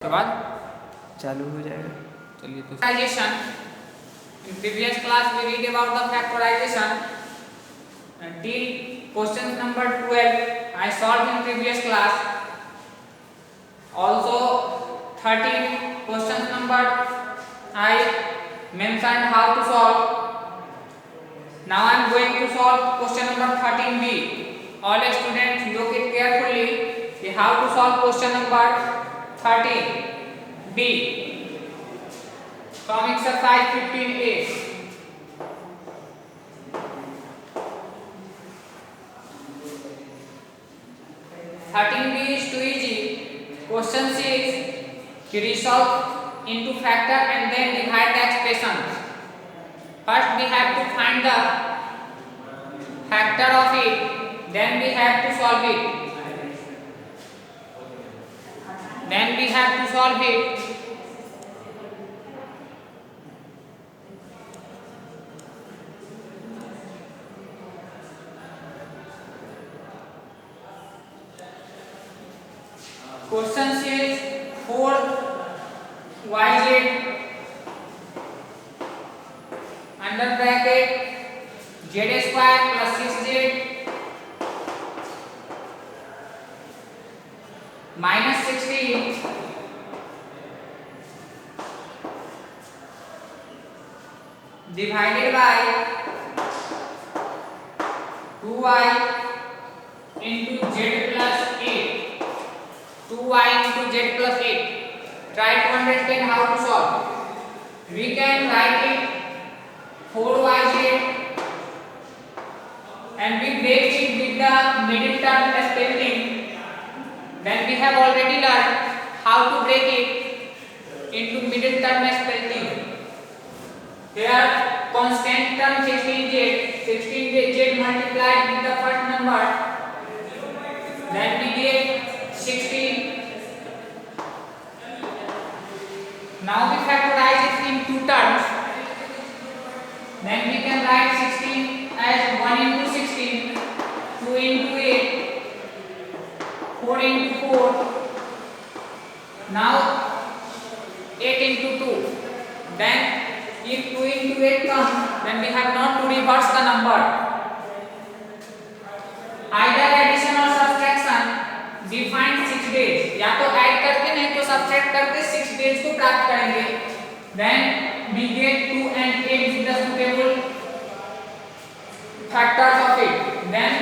के बाद चालू हो जाएगा। चलिए तो factorization. In previous class we read about the factorization until question number 12 I solved in previous class. Also 13 question number I mentioned how to solve. Now I am going to solve question number 13b. All students look it carefully how to solve question number 13b from exercise 15a. B is too easy. Question 6 to resolve into factor and then divide the expressions. First we have to find the factor of it, then we have to solve it. Then we have to solve it. Question says 4yz under bracket z square plus 6z minus 16 divided by 2y into z plus 8. 2y into z plus 8. Try to understand how to solve. We can write it 4yz and we break it with the middle term spelling. Then we have already learned how to break it into middle term spelling. Here constant term 16z multiplied with the first number. Then we get 16. Now we factorize it in two terms. Then we can write 16 as 1 into 16, 2 into 8, 4 into 4. Now 8 into 2. Then if 2 into 8 comes, then we have not to reverse the number. Either addition or subtraction define 6 days. या तो add करके नहीं तो subtract करके 6 days को प्राप्त करेंगे. Then we get 2 and 8 with the suitable factors of it. Then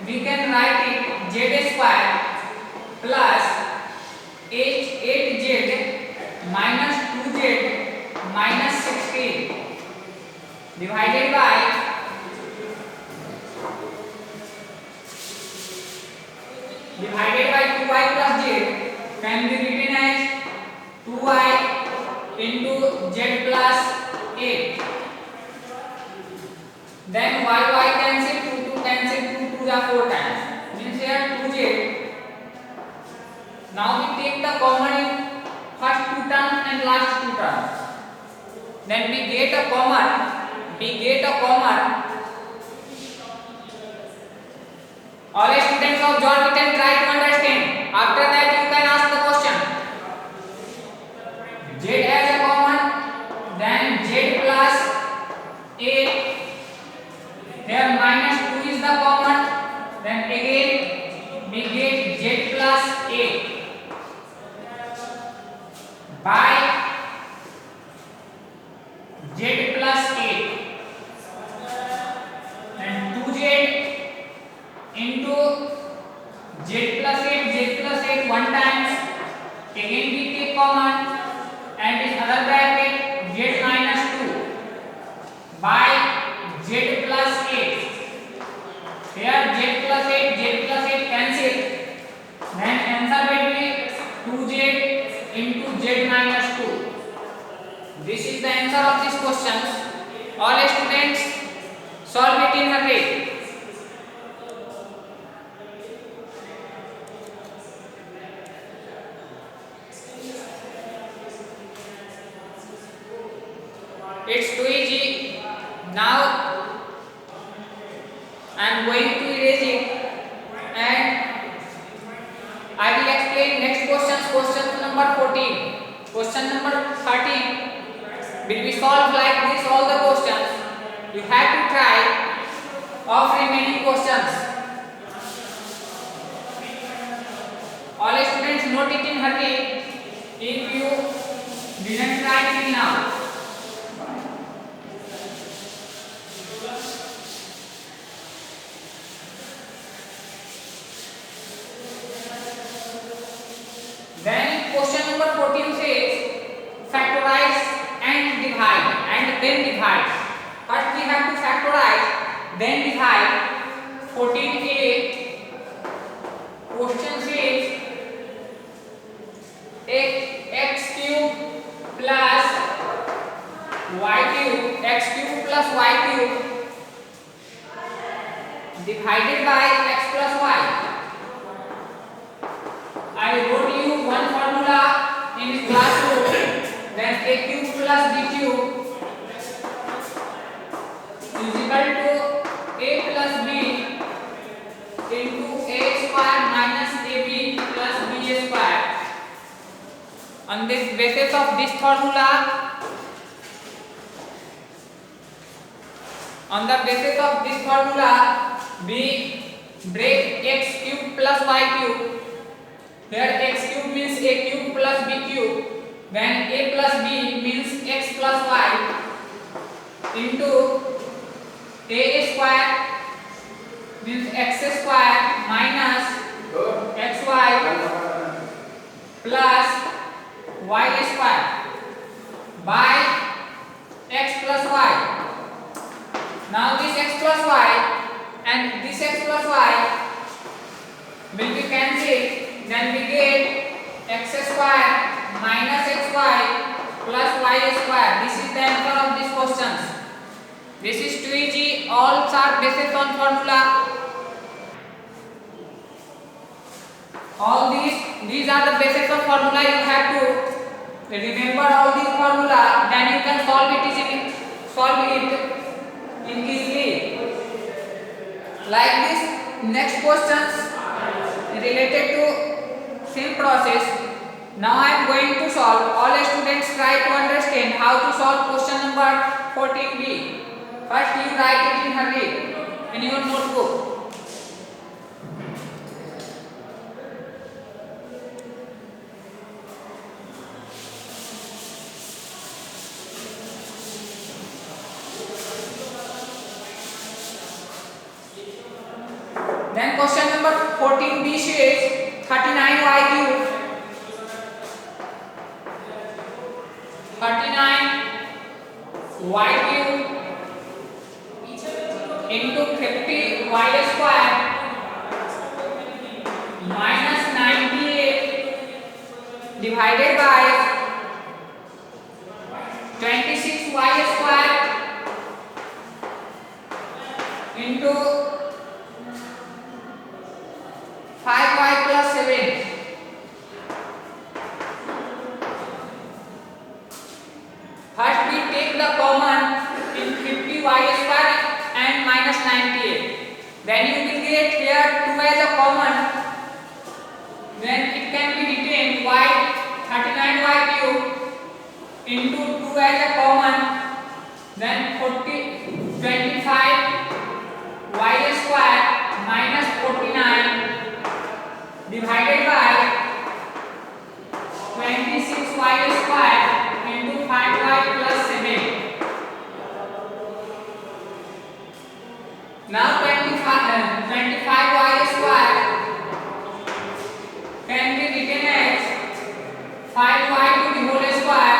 we can write it z square plus 8z minus 2z minus 16 divided by 2y plus z can be written as 2y into z plus 8. Then y cancel, 2 cancel, 2 are 4 times. Means here 2z. Now we take the common in first two terms and last two terms. Then we get a common. All students observe it and try to understand. After that you can ask the question. Z as a common, then z plus 8. Here minus 2 is the common. Then again we get z plus 8 by z plus 8 and 2z into z plus 8 one times. Again we take common and in other bracket z minus 2 by z plus 8. Here z plus 8 cancel. Then answer will be 2z into z minus 2. This is the answer of this question. All students solve it in hurry. It's too easy. Now I am going to erase it and I will explain next question number number 14. Question number 13 will be solved like this. All the questions you have to try of remaining questions. All students note it in hurry if you didn't try till now. Then question number 14 says factorize and divide and then divide. First we have to factorize, then divide. 14a question says x cube plus y cube, x cube plus y cube divided by x plus y. I wrote you one formula in this classroom, then a cube plus b cube is equal to a plus b into a square minus ab plus b square. On this basis of this formula, we break x cube plus y cube. Here x cube means a cube plus b cube, then a plus b means x plus y into a square means x square minus xy plus y square by x plus y. Now this x plus y and this x plus y will be cancelled. Then we get x square minus xy plus y square. This is the answer of these questions. This is too easy. All are based on formula. All these are the basis of formula. You have to remember all these formula. Then you can solve it easily. Like this, next questions related to same process. Now I am going to solve. All students try to understand how to solve question number 14b. First you write it in hurry in your notebook. Then question number 14b says 39y cube 39y cube into 50y square minus 98 divided by 26y square into 5y plus 7. First we take the common in 50y square and minus 98. Then you will get here 2 as a common. Then it can be written y 39y cube into 2 as a common. Then 25y square minus 49 divided by 26y square into 5y plus 7. Now 25y square can be written as 5y to the whole square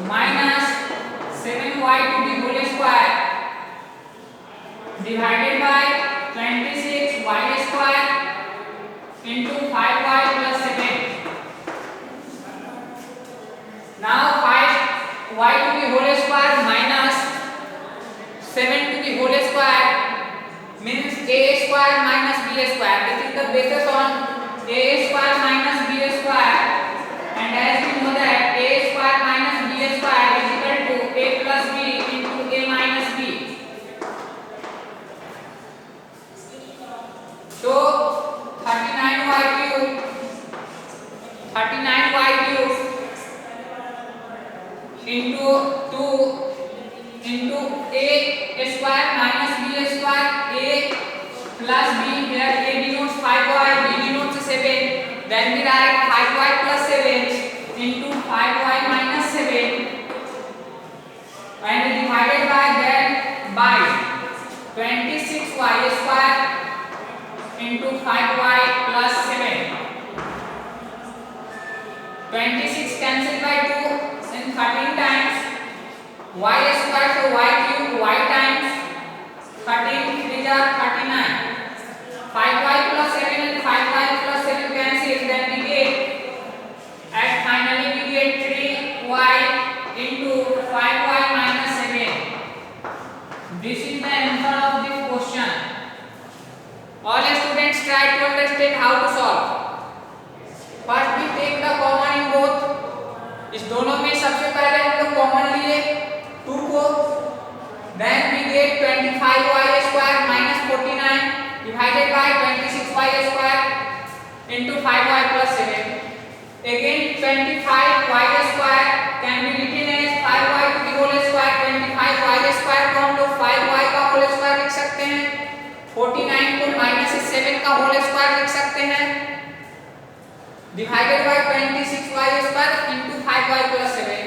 minus 7y to the whole square divided by 26y square into 5y plus 7. Now 5y to the whole square minus 7 to the whole square means a square minus b square. This is the basis on a square minus b square, and as we know that a square minus b square is equal to a plus b into a minus b. So 39y cube 39 into 2 into a square minus b square, a plus b, here a denotes 5y, b denotes 7, then we write 5y plus 7 into 5y minus 7 and divided by that by 26y square into 5y plus 7. 26 cancelled by 2 and 13 times y square, so y cube, y times 13 3 are 39. 5y plus 7 and 5y plus 7 cancel, then we get, and finally we get 3y into 5y minus 7. This is the answer of this question. All students try to understand how to solve. First we take the common in both. इस दोनों में सबसे पहले हम लोग common लिए 2 को, then we get 25y square minus 49 divided by 26y square into 5y plus 7. Again 25y square can be written as 5y to the whole square. 25y square को हम लोग 5y का whole square लिख सकते हैं, 49 को minus 7 का whole square लिख सकते हैं, divided by 26y square into 5y plus 7.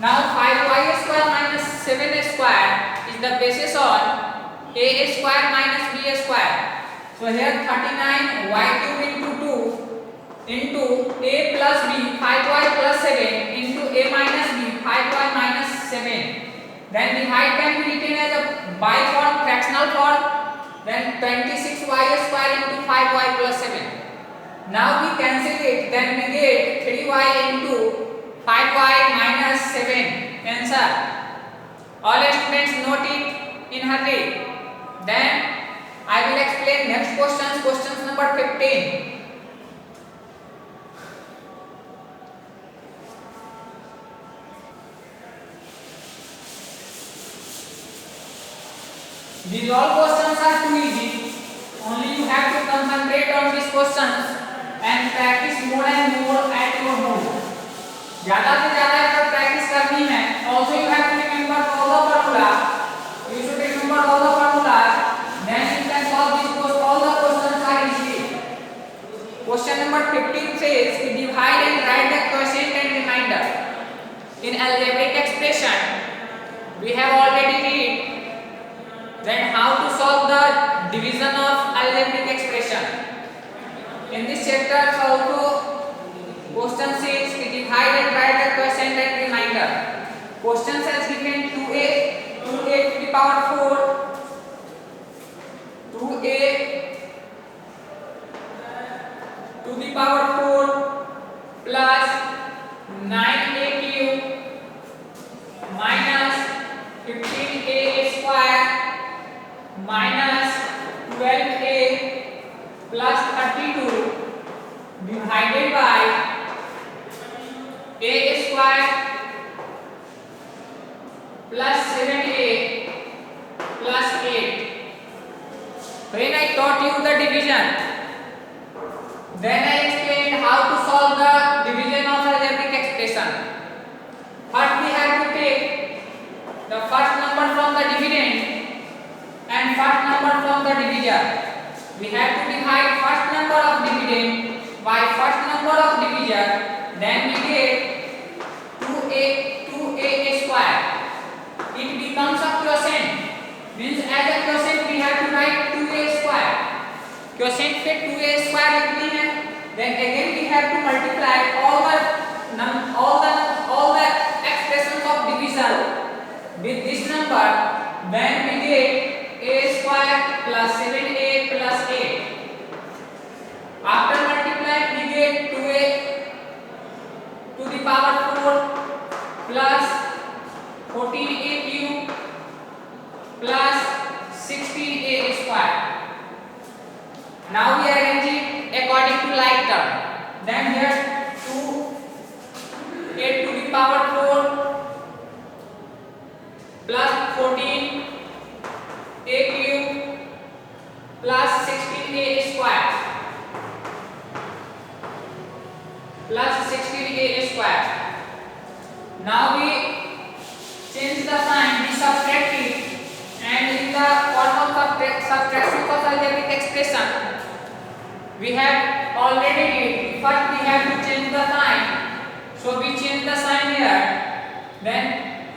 Now 5y square minus 7 square is the basis on a square minus b square. So here 39y cube into 2 into a plus b 5y plus 7 into a minus b 5y minus 7. Then divide can be written as a by form, fractional form. Then 26y square into 5y plus 7. Now we cancel it, then we get 3y into 5y minus 7. Answer. All students note it in hurry. Then I will explain next questions. Questions number 15. These all questions are too easy. Only you have to concentrate on these questions and practice more and more at your home. ज़्यादा से ज़्यादा अगर practice करनी है, also you have to remember all the formula. You should remember all the formulas. Then you can solve this question. All the questions are easy. Question number 15 says, divide and write the quotient and remainder. In algebraic expression, we have already read then how to solve the division of algebraic expression. In this chapter also question says divide and write the quotient and remainder. Question says given 2a to the power 4, 2a to the power 4 plus 9a cube minus 15a square minus 12a plus 32 divided by a square plus 7a plus 8. When I taught you the division, then I explained how to solve the division of algebraic expression. First we have to take the first number from the dividend and first number from the divisor. We have to divide first number of dividend by first number of divisor, then we get 2a square. It becomes a quotient. Means as a quotient we have to write 2a square. Quotient पे 2a square लिखनी है. Then again we have to multiply all the expressions of division with this number. Then we get a square plus 7a plus 8. After multiplying we get 2a to the power 4 plus 14a cube plus 16a square. Now we arrange it according to like term. Then here 2a to the power 4 plus 14a cube plus 16a square plus 16a square. Now we the sign, we subtract it, and in the form of subtraction of algebraic expression, we have already did. First we have to change the sign, so we change the sign here. Then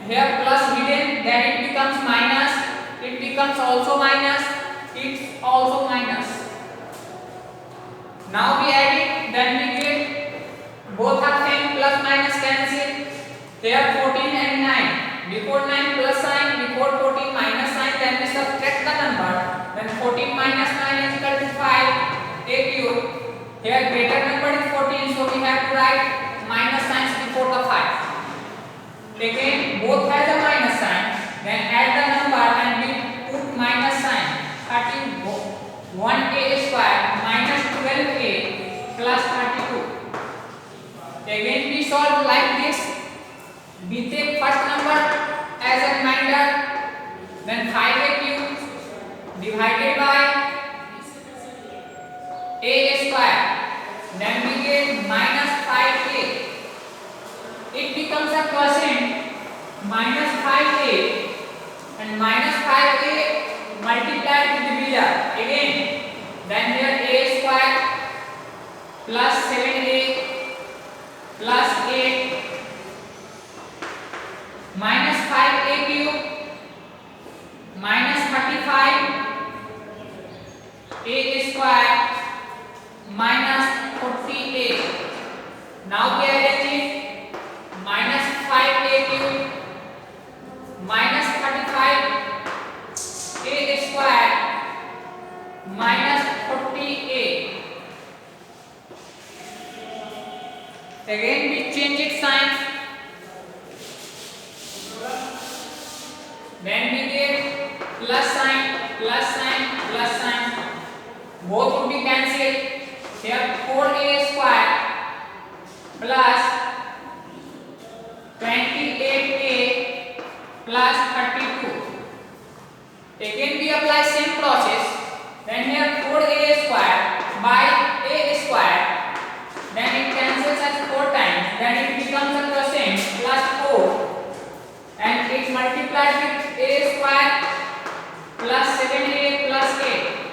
here plus hidden, then it becomes minus. It becomes also minus. It's also minus. Now we add it, then we get both are same, plus minus cancel. Here 14 and 9. Before 9 plus sign, before 14 minus sign, then we subtract the number. Then 14 minus 9 is equal to 5. A cube. Here greater number is 14, so we have to write minus signs before the 5. Again, both has a minus sign. Then add the number and we put minus sign. 31a square minus 12a plus 32. Again we solve like this. We take first number as a reminder, then 5a cube divided by a square, then we get minus 5a. It becomes a quotient minus 5a, and minus 5a multiplied with divisor again, then here a square plus 7a plus 8 minus 5a cube minus 35 a square minus 48. Now we arrange it. Minus 5a cube minus 35 a square minus 48. Again we change its sign. Then we get plus sign, plus sign, plus sign. Both would be cancelled. Here 4a square plus 28a plus 32. Again we apply same process. Then here 4a square by a square. Then it cancels as 4 times. Then it becomes a quotient plus 4. And it multiplied with a square plus 7a plus 8.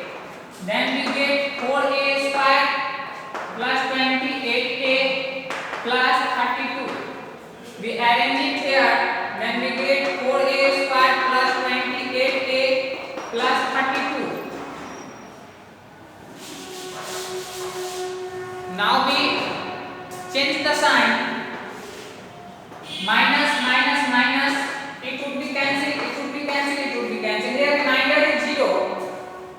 Then we get 4a square plus 28a plus 32. We arrange it here. Then we get 4a square plus 28a plus 32. Now we change the sign. Minus, minus, minus. It would be cancelled. It would be cancelled. It would be cancelled. Here reminder is 0.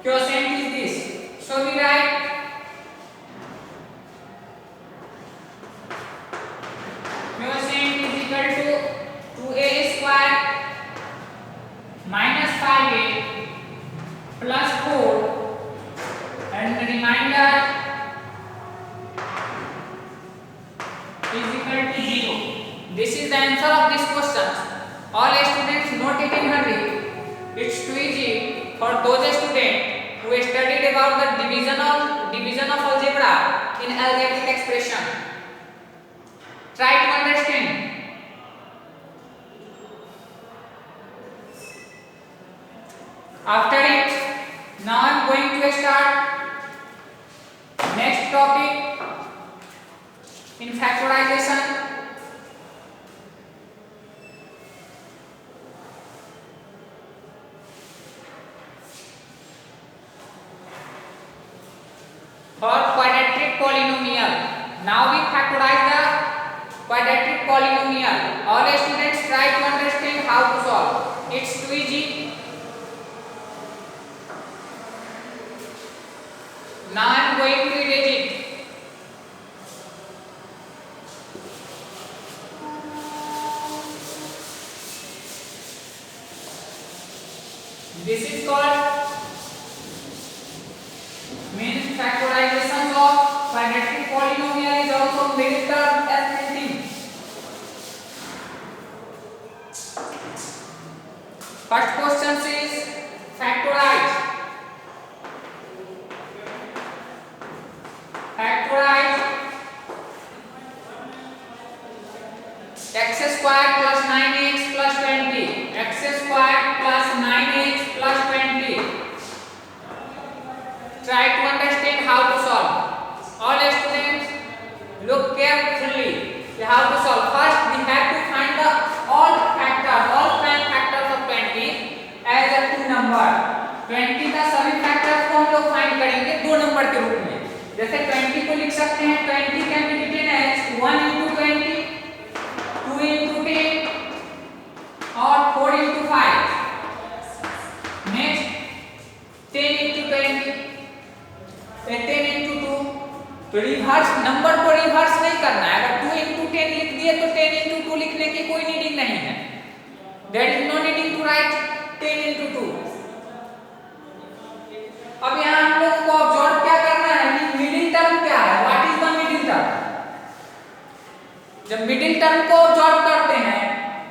Quotient is this. So we write quotient is equal to 2a square minus 5a plus 4 and the remainder is equal to 0. This is the answer of this question. All students note it in hurry. It's too easy for those students who studied about the division of algebra in algebraic expression. Try to understand. After it, now I am going to start next topic in factorization. For quadratic polynomial. Now we factorize the quadratic polynomial. All students try to understand how to solve. It's too easy. Now I am going to erase it. This is called means factorization of quadratic polynomial is also very termed as printing. First question is factorize. Factorize x square plus 9x plus 20 9x plus 20. Try to understand how to solve. All students, look carefully how to solve. First, we have to find the all prime factors of 20 as a two number. 20 का सभी factors को हम लोग find करेंगे दो number के रूप में. जैसे 20 को लिख सकते हैं 20 can be written as 1 into 20, 2 into 10 और 4 into 5. Next 10 into 20, 10 into 2. तो रिवर्स नंबर को रिवर्स नहीं करना है. अगर 2 into 10 लिख दिए तो 10 into 2 लिखने की कोई नीडिंग नहीं है. There is no needing to write 10 into 2. अब यहाँ हम लोग को ऑब्जर्व क्या करना है कि मिडिल टर्म क्या है. What is the middle term. जब मिडिल टर्म को ऑब्जर्व करते हैं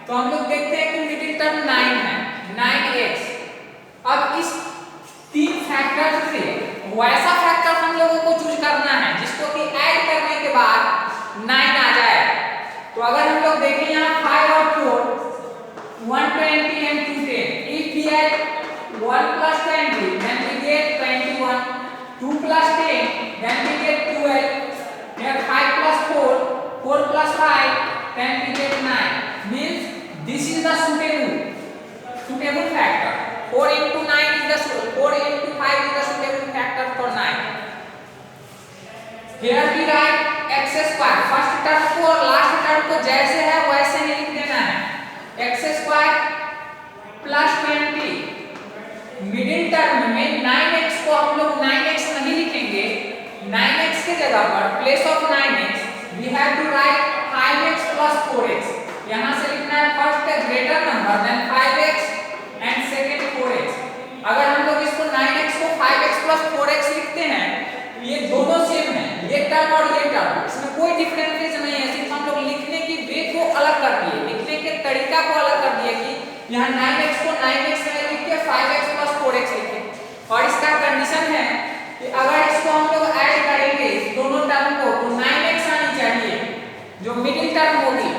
तो हम लोग देखते हैं कि मिडिल टर्म 9 है, 9x. अब इस तीन फैक्टर से वैसा फैक्टर हम लोगों को चूज करना है जिसको कि ऐड करने के बाद 9 आ जाए. तो अगर हम लोग देखें यहाँ 5 और 4, 120 and 210. If we add 1 plus 20, then we get 21. 2 plus 10, then we get 12. Here 5 plus 4, 4 plus 5, then we get 9. Means this is the suitable factor. 4 into 9 is the 4 into 5 is the suitable factor for 9. Here we write x square. First term को और last term को जैसे है वैसे ही लिख देना है. x square plus 20. Middle term में 9x को हम लोग 9x नहीं लिखेंगे. 9x के जगह पर place of 9x we have to write 5x plus 4x. यहाँ से लिखना है first greater number than 5x and second 4x. अगर हम लोग इसको 9x को 5x plus 4x लिखते हैं तो ये दोनों सेम है. ये टर्म और ये टर्म, इसमें कोई डिफरेंस नहीं है. सिर्फ हम लोग लिखने की वे को अलग कर दिए, लिखने के तरीका को अलग कर दिए कि यहाँ 9x को 9x में लिख के 5x plus 4x लिखें. और इसका कंडीशन है कि अगर इसको हम लोग ऐड करेंगे इस दोनों टर्म को तो 9x आनी चाहिए जो मिडिल टर्म होगी.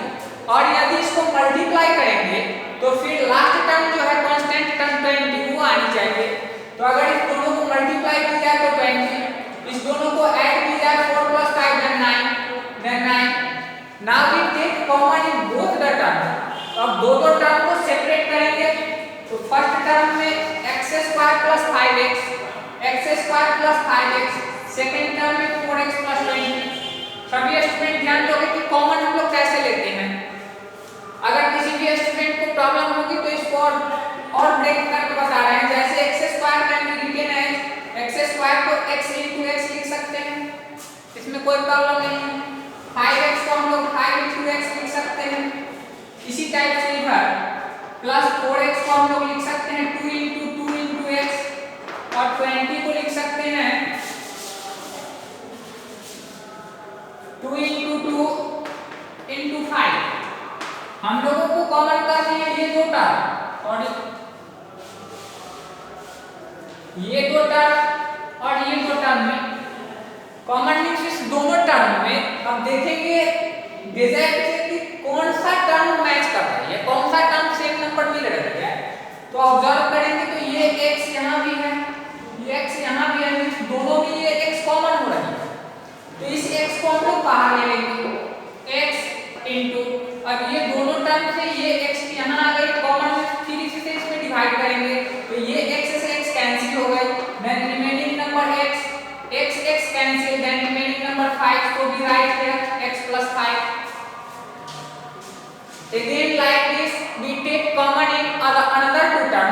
और यदि इसको मल्टीप्लाई करेंगे तो फिर लास्ट टर्म जो है कांस्टेंट टर्म 20 वो आनी चाहिए. तो अगर इस दोनों को मल्टीप्लाई किया जाए तो 20, इस दोनों को ऐड किया जाए 4 plus 5 then 9. Now we take common in both the terms. अब दोनों टर्म को सेपरेट करेंगे. तो फर्स्ट टर्म में x square plus 5x, x square plus 5x. Second term में 4x plus 20. सभी स्टूडेंट ध्यान दोगे कि कॉमन हम लोग कैसे लेते हैं. अगर किसी भी स्टूडेंट को प्रॉब्लम होगी तो इसको और ब्रेक करके बता रहे हैं. जैसे x square can be written as x square को x into x लिख सकते हैं, इसमें कोई प्रॉब्लम नहीं है. 5x को हम लोग 5 into x लिख सकते हैं. इसी टाइप से इधर प्लस 4x को हम लोग लिख सकते हैं 2 into x. और 20 को लिख सकते हैं 2 into 2 into 5. हम लोगों को कॉमन करनी है ये दो टर्म और ये दो टर्म और ये दो टर्म में कॉमन मींस इस दोनों टर्म में अब देखेंगे डिजाइन से कि कौन सा टर्म मैच कर रहा है, कौन सा टर्म सेम नंबर मिल रहा है. तो ऑब्जर्व करेंगे तो ये x यहाँ भी है, ये x यहाँ भी है. मींस दोनों में ये x कॉमन हो रही है. तो इस x को हम लोग बाहर ले लेंगे x into. अब ये दोनों टर्म से ये x यहाँ आ गई कॉमन में, फिर इसी से इसमें डिवाइड करेंगे तो ये x से x कैंसिल हो गई. Then remaining number x cancel. Then remaining number 5 को भी write here x plus 5. Again like this we take common in another two terms.